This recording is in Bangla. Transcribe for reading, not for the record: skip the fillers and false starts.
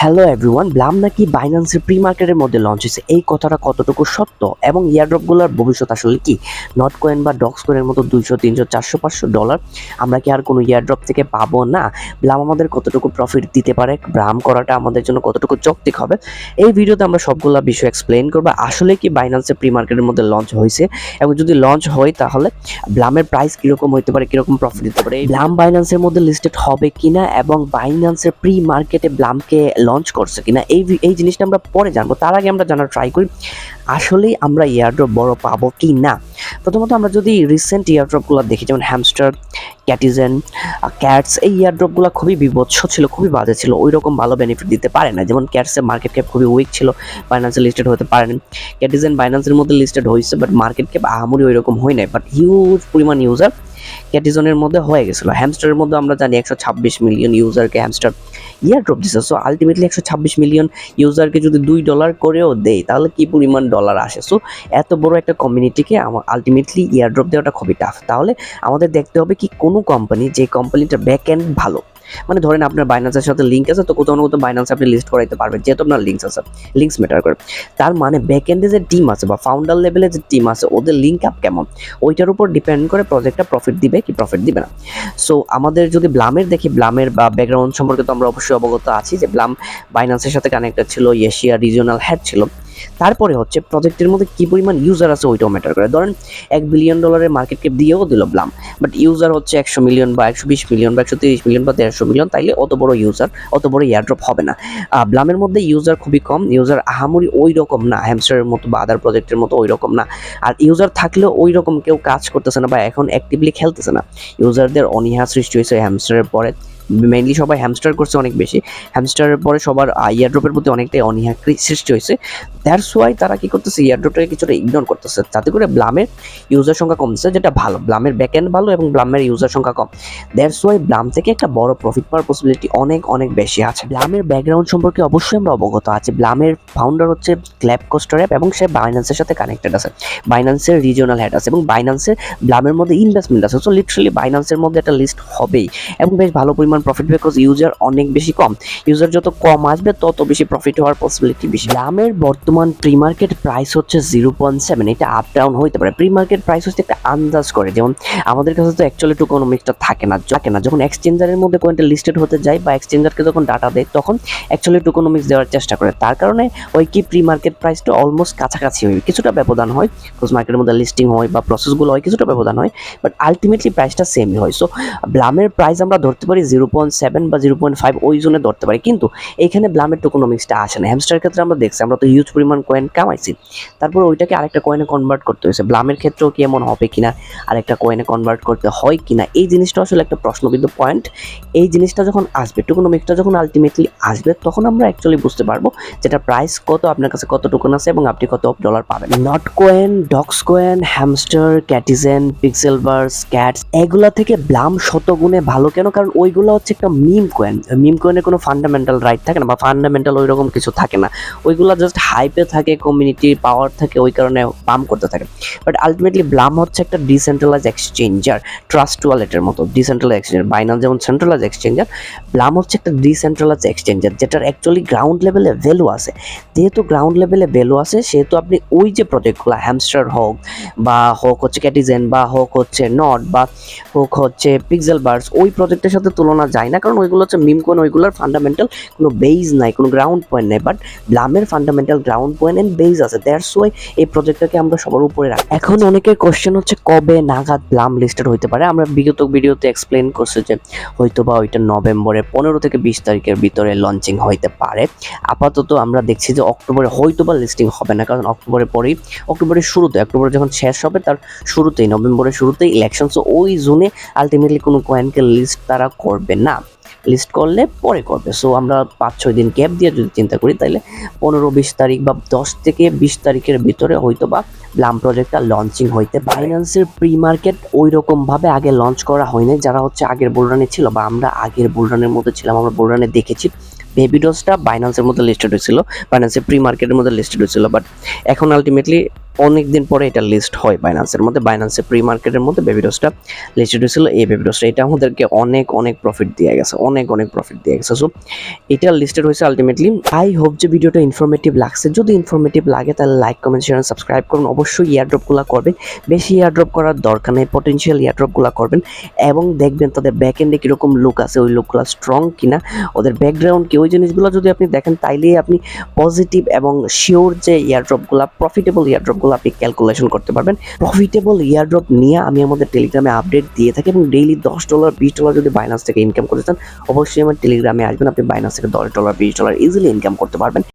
হ্যালো এভরিওয়ান, ব্লাম নাকি বাইন্যান্সের প্রি মার্কেটের মধ্যে লঞ্চ হয়েছে, এই কথাটা কতটুকু সত্য এবং ইয়ারড্রপগুলোর ভবিষ্যৎ আসলে কি? নট কয়েন বা ডক্স কয়েনের মতো 200, 300, 400, $500 আমরা কি আর কোনো ইয়ারড্রপ থেকে পাবো না? ব্লাম আমাদের কতটুকু প্রফিট দিতে পারে? ব্লাম করাটা আমাদের জন্য কতটুকু যৌক্তিক হবে? এই ভিডিওতে আমরা সবগুলা বিষয় এক্সপ্লেইন করবো। আসলে কি বাইন্যান্সের প্রি মার্কেটের মধ্যে লঞ্চ হয়েছে, এবং যদি লঞ্চ হয় তাহলে ব্লামের প্রাইস কিরকম হইতে পারে, কিরকম প্রফিট দিতে পারে, ব্লাম বাইন্যান্সের মধ্যে লিস্টেড হবে কিনা এবং বাইন্যান্সের প্রি মার্কেটে ব্লামকে লঞ্চ করছে কিনা এই জিনিসটা আমরা পরে জানবো। তার আগে আমরা জানার ট্রাই করি আসলেই আমরা ইয়ারড্রপ বড় পাবো কি না। প্রথমত আমরা যদি রিসেন্ট ইয়ারড্রপগুলো দেখি, যেমন হ্যামস্টার, ক্যাটিজেন, ক্যাটস, এই ইয়ারড্রপগুলো খুবই বিভৎস ছিল, খুবই বাজে ছিল, ওই রকম ভালো বেনিফিট দিতে পারে না। যেমন ক্যাটসের মার্কেট ক্যাপ খুবই উইক ছিল, বাইন্যান্সে লিস্টেড হতে পারেনি। ক্যাটিজেন বাইন্যান্সের মধ্যে লিস্টেড হয়েছে, বাট মার্কেট ক্যাপ আহামরি ওই রকম হয় নাই, বাট হিউজ পরিমাণ ইউজার ক্যাটিজনের মধ্যে হয়ে গেছিলো। হ্যামস্টারের মধ্যে আমরা জানি 126 মিলিয়ন ইউজারকে হ্যামস্টার ইয়ারড্রপ দিচ্ছে। সো আলটিমেটলি 126 মিলিয়ন ইউজারকে যদি $2 করেও দেয় তাহলে কি পরিমাণ ডলার আসে। সো এত বড় একটা কমিউনিটিকে আলটিমেটলি ইয়ারড্রপ দেওয়াটা খুবই টাফ। তাহলে আমাদের দেখতে হবে কি কোনো কোম্পানি, যে কোম্পানিটার ব্যাক এন্ড ভালো, মানে ধরেন আপনার বাইন্যান্সের সাথে লিঙ্ক আছে, তো কোথাও না কোথাও বাইন্যান্সে আপনি লিস্ট করাইতে পারবেন, যেহেতু আপনার লিঙ্কস আছে, লিঙ্কস ম্যাটার করে। তার মানে ব্যাক এন্ডে যে টিম আছে বা ফাউন্ডার লেভেলে যে টিম আছে, ওদের লিঙ্ক আপ কেমন, ওইটার উপর ডিপেন্ড করে প্রজেক্টটা প্রফিট দিবে কি প্রফিট দিবে না। সো আমাদের যদি ব্লামের দেখি, ব্লামের বা ব্যাকগ্রাউন্ড সম্পর্কে তো আমরা অবশ্যই অবগত আছি যে ব্লাম বাইন্যান্সের সাথে কানেক্টেড ছিল, এশিয়া রিজিওনাল হেড ছিল। তারপরে হচ্ছে প্রজেক্টের মধ্যে কি পরিমাণ ইউজার আছে ওইটাও ম্যাটার করে। ধরেন $1 বিলিয়ন মার্কেট ক্যাপ দিয়েও দিল ব্লাম, বাট ইউজার হচ্ছে 100 মিলিয়ন বা 120 মিলিয়ন বা 130 মিলিয়ন বা 150 মিলিয়ন, তাইলে অত বড় ইউজার, অত বড় এয়ারড্রপ হবে না। ব্লামের মধ্যে ইউজার খুবই কম, ইউজার আহামরি ওই রকম না, হ্যামস্টারের মতো বা আদার প্রজেক্টের মতো ওই রকম না। আর ইউজার থাকলেও ওই রকম কেউ কাজ করতেছে না বা এখন অ্যাক্টিভলি খেলতেছে না। ইউজারদের অনীহা সৃষ্টি হয়েছে হ্যামস্টারের পরে, মেইনলি সবাই হ্যামস্টার করছে অনেক বেশি, হ্যামস্টারের পরে সবার ইয়ারড্রপের প্রতি অনেকটাই অনীহা সৃষ্টি হয়েছে। দ্যাটস ওয়াই তারা কি করতেছে, ইয়ারড্রপটাকে কিছুটা ইগনোর করতেছে, যাতে করে ব্লামের ইউজার সংখ্যা কমছে, যেটা ভালো। ব্লামের ব্যাকএন্ড ভালো এবং ব্লামের ইউজার সংখ্যা কম। দ্যাটস ওয়াই ব্লাম থেকে একটা বড় প্রফিট পাওয়ার পসিবিলিটি অনেক অনেক বেশি আছে। ব্লামের ব্যাকগ্রাউন্ড সম্পর্কে অবশ্যই আমরা অবগত আছি। ব্লামের ফাউন্ডার হচ্ছে ক্ল্যাপ কোস্টারঅ্যাপ এবং সে বাইন্যান্সের সাথে কানেক্টেড আছে, বাইন্যান্সের রিজিওনাল হেড আছে এবং বাইন্যান্সের ব্লামের মধ্যে ইনভেস্টমেন্ট আছে। সো লিটারালি বাইন্যান্সের মধ্যে একটা লিস্ট হবেই এবং বেশ ভালো পরিমাণ প্রফিট, বিকজ ইউজার অনেক বেশি কম। ইউজার যত কম আসবে তত বেশি প্রফিট হওয়ার পসিবিলিটি বেশি। ব্লামের বর্তমান প্রি মার্কেট প্রাইস হচ্ছে 0.7, এটা আপ ডাউন হইতে পারে। প্রি মার্কেট প্রাইস হচ্ছে একটা আন্দাজ করে, যেমন আমাদের কাছে তো অ্যাকচুয়ালি টোকোনমিক্সটা থাকে না। যখন এক্সচেঞ্জারের মধ্যে কোয়েনটা লিস্টেড হতে যায় বা এক্সচেঞ্জারকে যখন ডাটা দেয় তখন অ্যাকচুয়ালি টোকোনমিক্স দেওয়ার চেষ্টা করে। তার কারণে ওই কি প্রি মার্কেট প্রাইসটা অলমোস্ট কাছাকাছি হয়, কিছুটা ব্যবধান হয়, ক্লোজ মার্কেটের মধ্যে লিস্টিং হয় বা প্রসেসগুলো হয়, কিছুটা ব্যবধান হয়, বাট আলটিমেটলি প্রাইসটা সেমই হয়। সো ব্লামের প্রাইস আমরা ধরতে পারি 0.7 বা 0.5 ওই জোনে ধরতে পারি, কিন্তু এইখানে ব্লামের টোকোনমিক্সটা আসে না। হ্যামস্টারের ক্ষেত্রে আমরা দেখছি, আমরা তো হিউজ পরিমাণ কয়েন কামাইছি, তারপর ওইটাকে আরেকটা কয়েনে কনভার্ট করতে হয়েছে। ব্লামের ক্ষেত্রেও কি এমন হবে কিনা, আরেকটা কয়েনে কনভার্ট করতে হয় কিনা, এই জিনিসটা আসলে একটা প্রশ্নবিদ্ধ পয়েন্ট। এই জিনিসটা যখন আসবে, টোকোনমিক্সটা যখন আলটিমেটলি আসবে, তখন আমরা অ্যাকচুয়ালি বুঝতে পারবো যেটা প্রাইস কত, আপনার কাছে কত টোকন আছে এবং আপনি কত ডলার পাবেন। Notcoin, Dogs coin, Hamster, Catizen, Pixelverse, Cats, এগুলা থেকে ব্লাম শতগুণে ভালো। কেন? কারণ ওইগুলো হচ্ছে একটা মিম কয়েন। মিম কয়েনের কোনো ফান্ডামেন্টাল রাইট থাকে না বা ফান্ডামেন্টাল ওই রকম কিছু থাকে না, ওইগুলো জাস্ট হাইপে থাকে, কমিউনিটির পাওয়ার থাকে, ওই কারণে পাম্প করতে থাকে। বাট আলটিমেটলি ব্লাম হচ্ছে একটা ডিসেন্ট্রালাইজ এক্সচেঞ্জার, ট্রাস্ট ওয়ালেটের মতো ডিসেন্ট্রালাইজ এক্সচেঞ্জার। বাইন্যান্স যেমন সেন্ট্রালাইজ এক্সচেঞ্জার, ব্লাম হচ্ছে একটা ডিসেন্ট্রালাইজ এক্সচেঞ্জার, যেটার অ্যাকচুয়ালি গ্রাউন্ড লেভেলে ভ্যালু আছে। যেহেতু গ্রাউন্ড লেভেলে ভ্যালু আছে, সেহেতু আপনি ওই যে প্রজেক্টগুলো, হ্যামস্টার হোক বা হোক হচ্ছে ক্যাটিজেন বা হোক হচ্ছে নট বা হোক হচ্ছে পিক্সেলভার্স, ওই প্রজেক্টের সাথে তুলনা যায় না, কারণ ওইগুলো হচ্ছে মিম কয়েন, ওইগুলোর ফান্ডামেন্টাল কোনো বেজ নাই, কোনো গ্রাউন্ড পয়েন্ট নাই। বাট ব্লামের fundamental ground point and base আছে। দ্যাটস ওয়াই এই প্রজেক্টটাকে আমরা সবার উপরে রাখি। এখন অনেকের কোশ্চেন হচ্ছে কবে নাগাদ ব্লাম লিস্টেড হইতে পারে। আমরা বিগত ভিডিওতে এক্সপ্লেন করছি যে হয়তোবা ওইটা নভেম্বরের 15 থেকে 20 তারিখের ভিতরে লঞ্চিং হইতে পারে। আপাতত আমরা দেখছি যে অক্টোবরে হয়তোবা লিস্টিং হবে না, কারণ অক্টোবরের শুরুতে, অক্টোবর যখন শেষ হবে তার শুরুতেই, নভেম্বরের শুরুতেই ইলেকশন। সো ওই জুনে আলটিমেটলি কোনো কয়েনকে লিস্ট তারা করবে না, লিস্ট করলে পরে করবে। সো আমরা 5-6 দিন গ্যাপ দিয়ে যদি চিন্তা করি, তাহলে 15-20 তারিখ বা 10 থেকে 20 তারিখের ভিতরে হয়তো বা ব্লাম প্রজেক্টটা লঞ্চিং হইতে পারে। বাইন্যান্সের প্রি মার্কেট ওই রকমভাবে আগে লঞ্চ করা হয়নি, যারা হচ্ছে আগের বুলরানে ছিল বা আমরা আগের বুলরানের মধ্যে ছিলাম, আমরা বুলরানে দেখেছি বেবিডসটা বাইন্যান্সের মধ্যে লিস্টেড হয়েছিল, বাইন্যান্সের প্রি মার্কেটের মধ্যে লিস্টেড হয়েছিল, বাট এখন আলটিমেটলি অনেকদিন পরে এটা লিস্ট হয় বাইন্যান্সের মধ্যে। বাইন্যান্সের প্রি মার্কেটের মধ্যে বেবিডসটা লিস্টেড হয়েছিল। এই বেবিডসটা এটা আমাদেরকে অনেক প্রফিট দিয়ে গেছে, অনেক প্রফিট দিয়ে গেছে। সো এটা লিস্টেড হয়েছে আলটিমেটলি। আই হোপ যে ভিডিওটা ইনফরমেটিভ লাগছে। যদি ইনফরমেটিভ লাগে তাহলে লাইক, কমেন্ট, শেয়ার, সাবস্ক্রাইব করুন। অবশ্যই ইয়ারড্রপগুলো করবেন, বেশি ইয়ারড্রপ করার দরকার নেই, পটেনশিয়াল ইয়ারড্রপগুলো করবেন এবং দেখবেন তাদের ব্যাক এন্ডে কীরকম লুক আছে, ওই লুকগুলো স্ট্রং কিনা, ওদের ব্যাকগ্রাউন্ড কি, ওই জিনিসগুলো যদি আপনি দেখেন তাইলেই আপনি পজিটিভ এবং শিওর যে ইয়ারড্রপগুলো, প্রফিটেবল ইয়ারড্রপগুলো আপনি ক্যালকুলেশন করতে পারবেন। প্রফিটেবল ইয়ারড্রপ নিয়ে আমি আমাদের টেলিগ্রামে আপডেট দিয়ে থাকি এবং ডেইলি $10 $20 যদি বাইন্যান্স থেকে ইনকাম করতে চান অবশ্যই আমার টেলিগ্রামে আসবেন। আপনি বাইন্যান্স থেকে $10 $20 ইজিলি ইনকাম করতে পারবেন।